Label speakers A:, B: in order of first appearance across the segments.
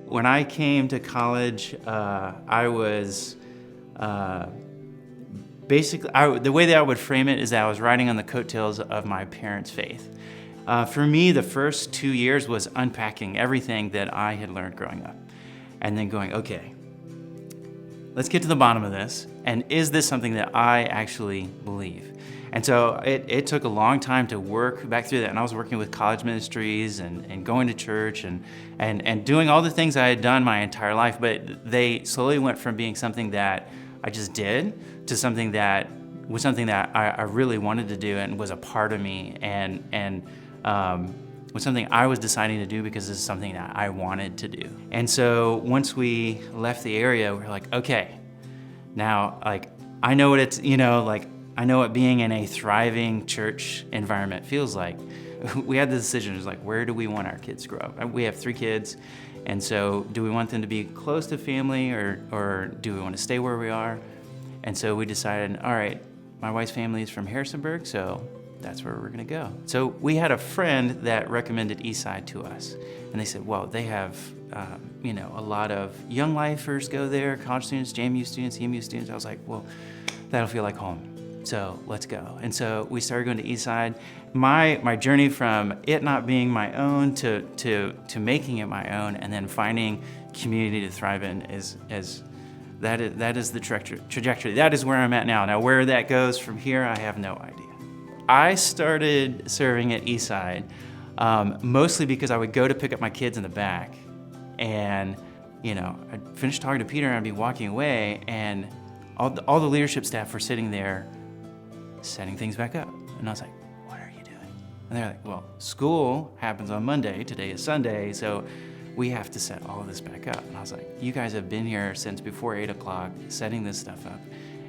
A: When I came to college, I was basically, the way that I would frame it is that I was riding on the coattails of my parents' faith. For me, the first 2 years was unpacking everything that I had learned growing up and then going, okay, let's get to the bottom of this. And is this something that I actually believe? And so it took a long time to work back through that. And I was working with college ministries and going to church and doing all the things I had done my entire life. But they slowly went from being something that I just did to something that was something that I really wanted to do and was a part of me and was something I was deciding to do because this is something that I wanted to do. And so once we left the area, we were like, okay, now I know what it's, I know what being in a thriving church environment feels like. We had the decision, it was like, where do we want our kids to grow up? We have 3 kids, and so do we want them to be close to family or do we want to stay where we are? And so we decided, all right, my wife's family is from Harrisonburg, so that's where we're gonna go. So we had a friend that recommended Eastside to us, and they said, well, they have a lot of young lifers go there, college students, JMU students, EMU students. I was like, well, that'll feel like home. So let's go. And so we started going to Eastside. My journey from it not being my own to making it my own and then finding community to thrive in is that is the trajectory. That is where I'm at now. Now where that goes from here, I have no idea. I started serving at Eastside mostly because I would go to pick up my kids in the back and I'd finish talking to Peter and I'd be walking away and all the leadership staff were sitting there setting things back up. And I was like, what are you doing? And they're like, well, school happens on Monday, today is Sunday, so we have to set all of this back up. And I was like, you guys have been here since before 8 o'clock setting this stuff up.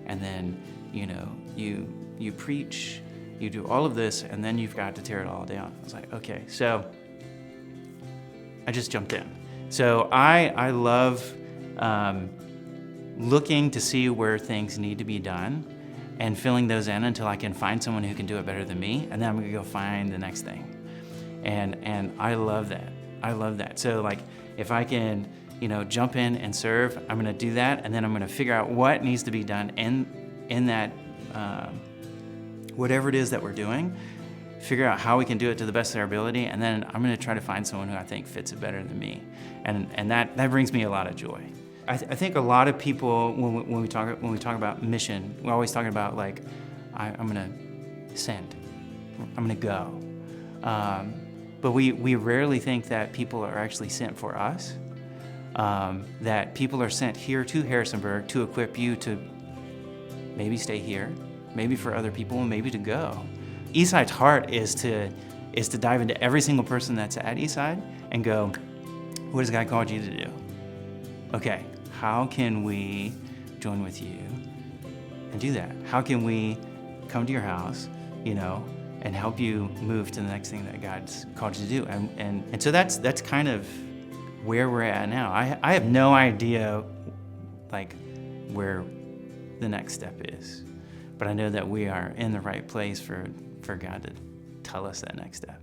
A: And then, you preach, you do all of this, and then you've got to tear it all down. I was like, okay, so I just jumped in. So I love looking to see where things need to be done and filling those in until I can find someone who can do it better than me, and then I'm gonna go find the next thing. And I love that. I love that. So if I can, jump in and serve, I'm gonna do that, and then I'm gonna figure out what needs to be done in that, whatever it is that we're doing, figure out how we can do it to the best of our ability, and then I'm gonna try to find someone who I think fits it better than me. And that brings me a lot of joy. I think a lot of people, when we talk about mission, we're always talking about I'm gonna send, I'm gonna go. But we rarely think that people are actually sent for us, that people are sent here to Harrisonburg to equip you to maybe stay here, maybe for other people, and maybe to go. Eastside's heart is to dive into every single person that's at Eastside and go, what has God called you to do? Okay, how can we join with you and do that? How can we come to your house, and help you move to the next thing that God's called you to do? And so that's kind of where we're at now. I have no idea where the next step is, but I know that we are in the right place for God to tell us that next step.